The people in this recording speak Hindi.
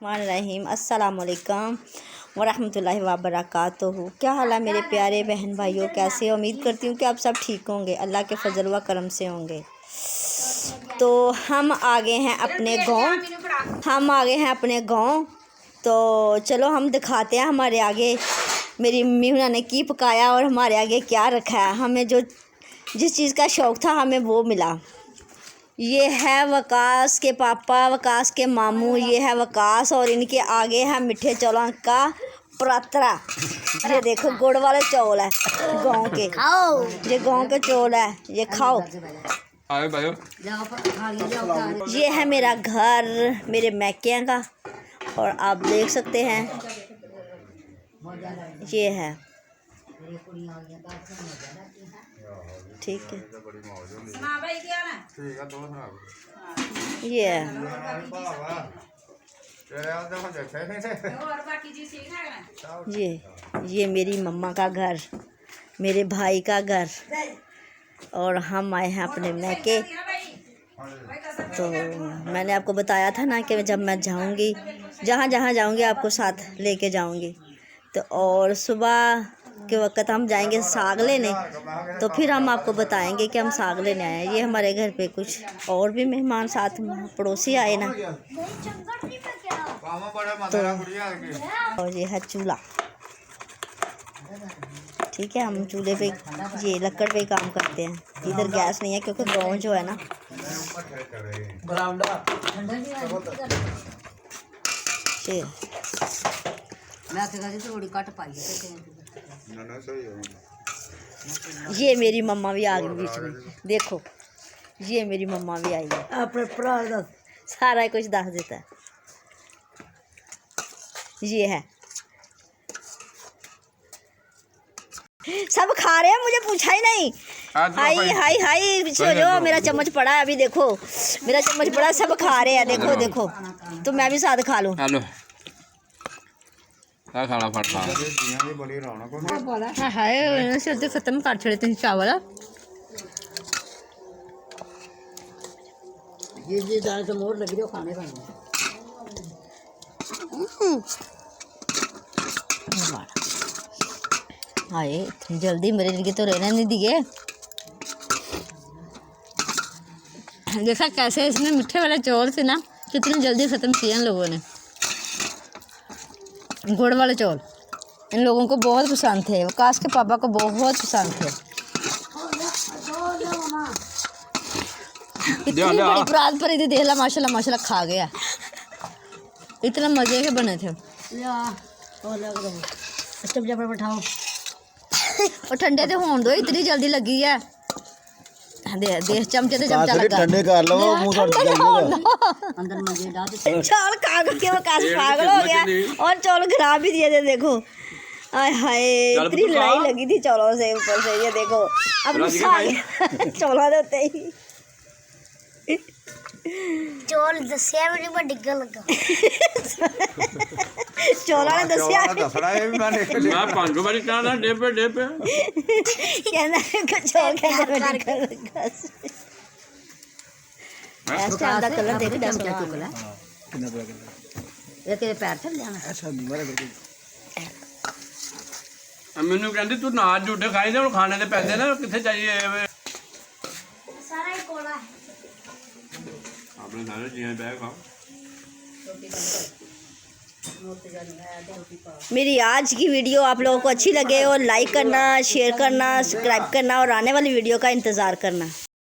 बिस्मिल्लाहिर्रहमानिर्रहीम। अस्सलामुअलैकुम वरहमतुल्लाहि वबरकातुहू। क्या हाल है मेरे प्यारे बहन भाइयों, कैसे हो? उम्मीद करती हूँ कि आप सब ठीक होंगे, अल्लाह के फजल व करम से होंगे। तो हम आ गए हैं अपने गाँव। तो चलो हम दिखाते हैं हमारे आगे मेरी मम्मी उन्होंने की पकाया और हमारे आगे क्या रखा है। हमें जिस चीज़ का शौक़ था हमें वो मिला। ये है वकास के पापा, वकास के मामू, ये है वकास और इनके आगे है मिठे चौलों का परात्रा। ये देखो गुड़ वाले चौल है गाँव के, खाओ। ये गाँव के चौल है, ये खाओ। ये है मेरा घर, मेरे मैके का, और आप देख सकते हैं ये है, ठीक है। ये मेरी मम्मा का घर, मेरे भाई का घर, और हम आए हैं अपने मैके। तो मैंने आपको बताया था ना कि जब मैं जाऊंगी, जहाँ जाऊंगी आपको साथ लेके जाऊंगी। तो और सुबह के वक्त हम जाएंगे साग लेने, तो फिर हम आपको बताएंगे कि हम साग लेने आए हैं। ये हमारे घर पे कुछ और भी मेहमान साथ पड़ोसी आए ना। तो और ये है चूल्हा, ठीक है। हम चूल्हे पे, ये लकड़ पे काम करते हैं। इधर गैस नहीं है क्योंकि गाँव जो है ना, ये मेरी मम्मा भी आ गई बीच में, देखो ये मेरी मम्मा भी आई है। अपने सारा कुछ दस देता है। ये है, सब खा रहे हैं, मुझे पूछा ही नहीं। हाय हाय हाय, पीछे हो जाओ, मेरा चम्मच पड़ा है। अभी देखो मेरा चम्मच पड़ा, सब खा रहे हैं। देखो देखो, तो मैं भी साथ खा लूं। हाय सिर्फ खत्म कर छड़े थे चावल। ये दाल तो मोर लगी खाने का। हाय इतनी जल्दी मेरे लिए तो रहने नहीं दिए। देखा कैसे इसने मीठे वाले चौल से ना कितनी जल्दी ख़त्म किए इन लोगों ने। गुड़ वाले चौल इन लोगों को बहुत पसंद थे, वकास के पापा को बहुत पसंद थे। इतनी बड़ी बरात पर देख ला, माशाल्लाह माशाल्लाह खा गया। इतना मज़े के बने थे। और ठंडे तो होने दो, इतनी जल्दी लगी है। देख चमचे से चमचा लगा, ठंडे कर लो, मुंह अंदर मजे डाल। चौल खा के वकास पागल हो गया और चौल खराब भी दिए थे। देखो आय हाय, इतनी लड़ाई लगी थी चौलों से ऊपर से। ये देखो अब गुस्सा आ गया चौला देते ही। चौल दसिया मेरी बड़ी लगा चौला ने दसिया मैं 5 बारी कहना डेपे कहना चौल कहना लगा। ऐसे आधा कलर देख दस चुकला ये तेरे पैर चल जाना। मैनू कहती तू ना झूठे खाई दे, खाने के पैसे ना कितने चाहिए। सारा ही कोला है आपने सारे जिया बैग खाओ। मेरी आज की वीडियो आप लोगों को अच्छी लगे और लाइक करना, शेयर करना, सब्सक्राइब करना और आने वाली वीडियो का इंतज़ार करना।